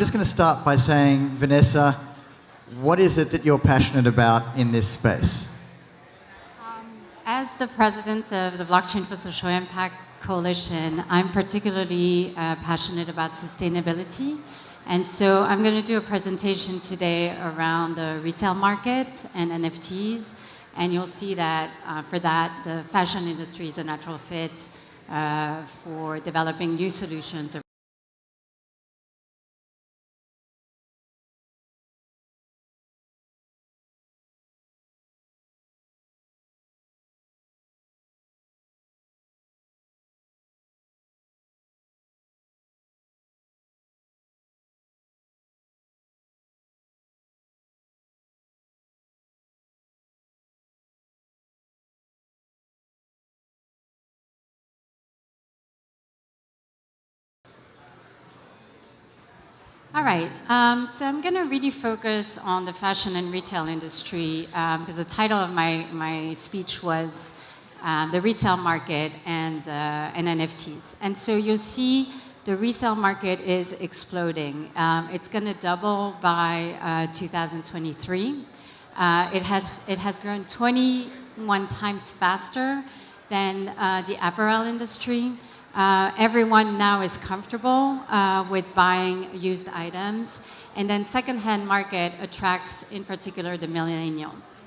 just going to start by saying, Vanessa, what is it that you're passionate about in this space? As the president of the Blockchain for Social Impact Coalition, I'm particularly passionate about sustainability. And so I'm going to do a presentation today around the resale market and NFTs. And you'll see that for that, the fashion industry is a natural fit for developing new solutions. All right, so I'm going to really focus on the fashion and retail industry because the title of my speech was the resale market and NFTs. And so you'll see the resale market is exploding. It's going to double by 2023. It has grown 21 times faster than the apparel industry. Everyone now is comfortable with buying used items. And then secondhand market attracts, in particular, the millennials.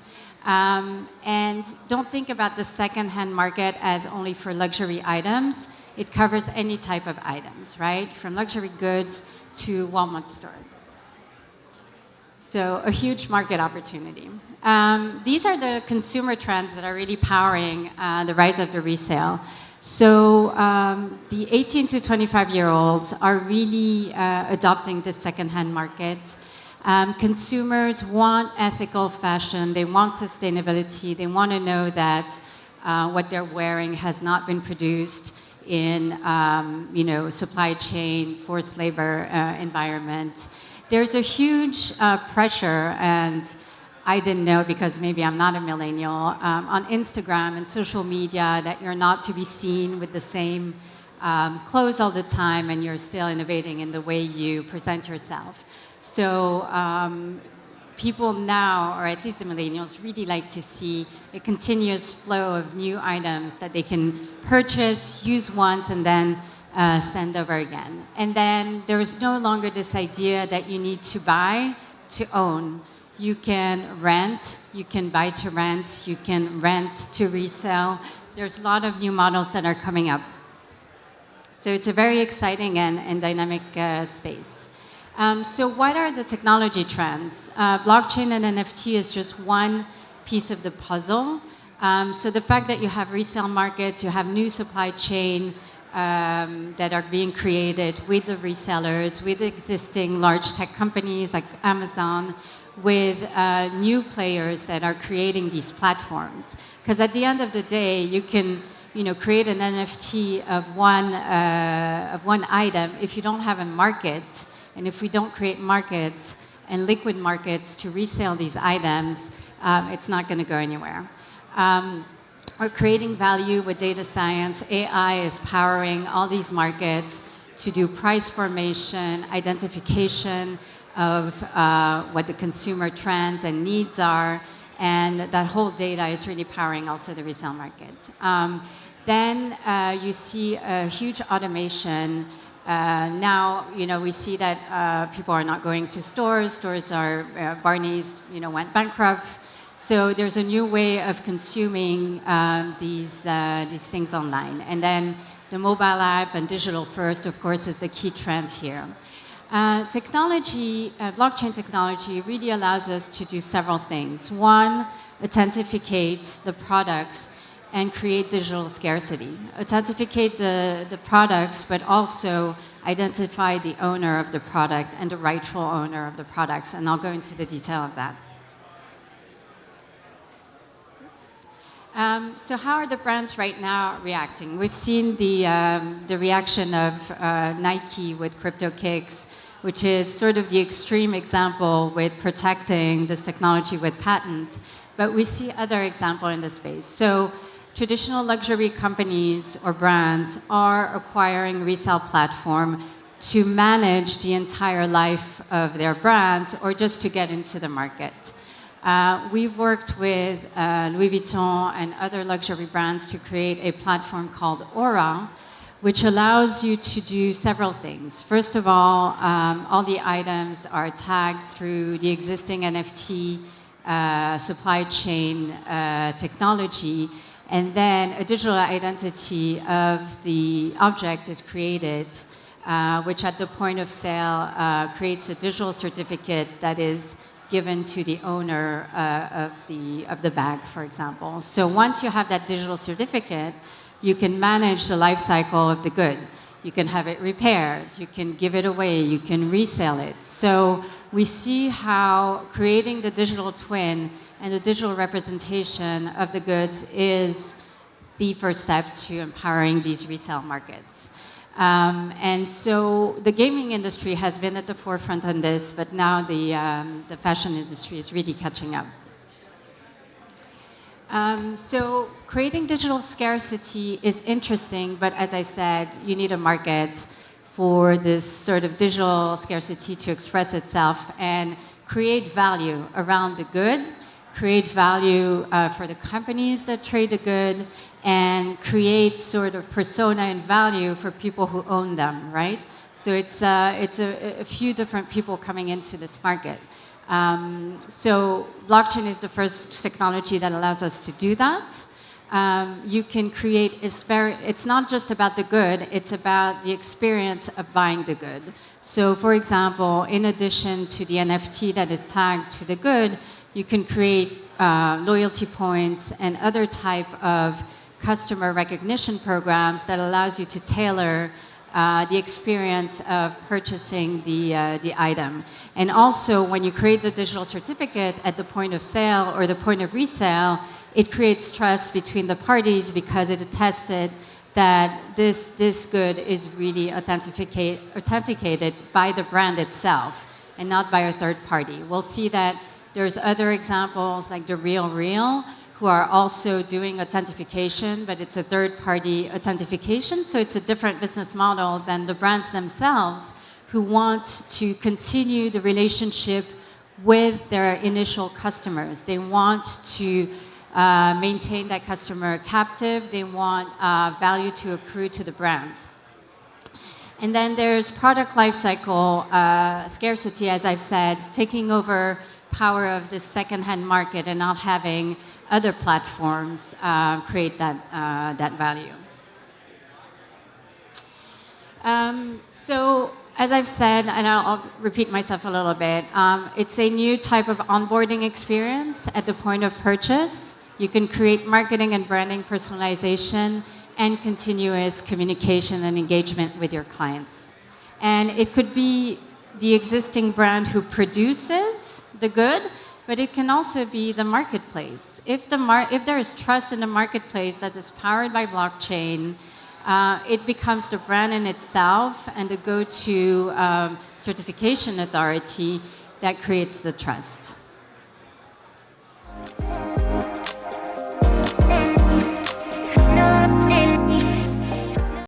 And don't think about the secondhand market as only for luxury items. It covers any type of items, right? From luxury goods to Walmart stores. So a huge market opportunity. These are the consumer trends that are really powering the rise of the resale. So the 18 to 25-year-olds are really adopting the secondhand market. Consumers want ethical fashion. They want sustainability. They want to know that what they're wearing has not been produced in supply chain, forced labor environment. There's a huge pressure, and I didn't know because maybe I'm not a millennial, on Instagram and social media that you're not to be seen with the same clothes all the time and you're still innovating in the way you present yourself. So people now, or at least the millennials, really like to see a continuous flow of new items that they can purchase, use once, and then send over again. And then there is no longer this idea that you need to buy to own. You can rent, you can buy to rent, you can rent to resell. There's a lot of new models that are coming up. So it's a very exciting and dynamic space. So what are the technology trends? Blockchain and NFT is just one piece of the puzzle. So the fact that you have resale markets, you have new supply chain that are being created with the resellers, with existing large tech companies like Amazon, with new players that are creating these platforms. Because at the end of the day, you can create an NFT of one item. If you don't have a market, and if we don't create markets and liquid markets to resell these items, it's not going to go anywhere. We're creating value with data science. AI is powering all these markets to do price formation, identification of what the consumer trends and needs are, and that whole data is really powering also the resale market. Then you see a huge automation. Now, we see that people are not going to stores. Stores are, Barney's, went bankrupt. So there's a new way of consuming these things online. And then the mobile app and digital first, of course, is the key trend here. Blockchain technology really allows us to do several things. One, authenticate the products and create digital scarcity. Authenticate the products, but also identify the owner of the product and the rightful owner of the products. And I'll go into the detail of that. So how are the brands right now reacting? We've seen the reaction of Nike with crypto kicks, which is sort of the extreme example with protecting this technology with patent. But we see other examples in the space. So traditional luxury companies or brands are acquiring resale platform to manage the entire life of their brands or just to get into the market. We've worked with Louis Vuitton and other luxury brands to create a platform called Aura, which allows you to do several things. First of all the items are tagged through the existing NFT supply chain technology, and then a digital identity of the object is created, which at the point of sale creates a digital certificate that is given to the owner of the bag, for example. So once you have that digital certificate, you can manage the life cycle of the good. You can have it repaired, you can give it away, you can resell it. So we see how creating the digital twin and the digital representation of the goods is the first step to empowering these resale markets. And so the gaming industry has been at the forefront on this, but now the fashion industry is really catching up. So creating digital scarcity is interesting, but as I said, you need a market for this sort of digital scarcity to express itself and create value around the good, create value for the companies that trade the good, and create sort of persona and value for people who own them, right? So it's a few different people coming into this market. So blockchain is the first technology that allows us to do that. You can create, it's not just about the good, it's about the experience of buying the good. So for example, in addition to the NFT that is tagged to the good, you can create loyalty points and other type of customer recognition programs that allows you to tailor the experience of purchasing the item. And also, when you create the digital certificate at the point of sale or the point of resale, it creates trust between the parties because it attested that this good is really authenticated by the brand itself and not by a third party. We'll see that there's other examples like the Real, who are also doing authentication, but it's a third-party authentication, so it's a different business model than the brands themselves who want to continue the relationship with their initial customers. They want to maintain that customer captive. They want value to accrue to the brand. And then there's product lifecycle scarcity, as I've said, taking over power of the second-hand market and not having other platforms create that value. So as I've said, and I'll repeat myself a little bit, it's a new type of onboarding experience at the point of purchase. You can create marketing and branding personalization and continuous communication and engagement with your clients. And it could be the existing brand who produces the good, but it can also be the marketplace. If there is trust in the marketplace that is powered by blockchain, it becomes the brand in itself and the go-to certification authority that creates the trust.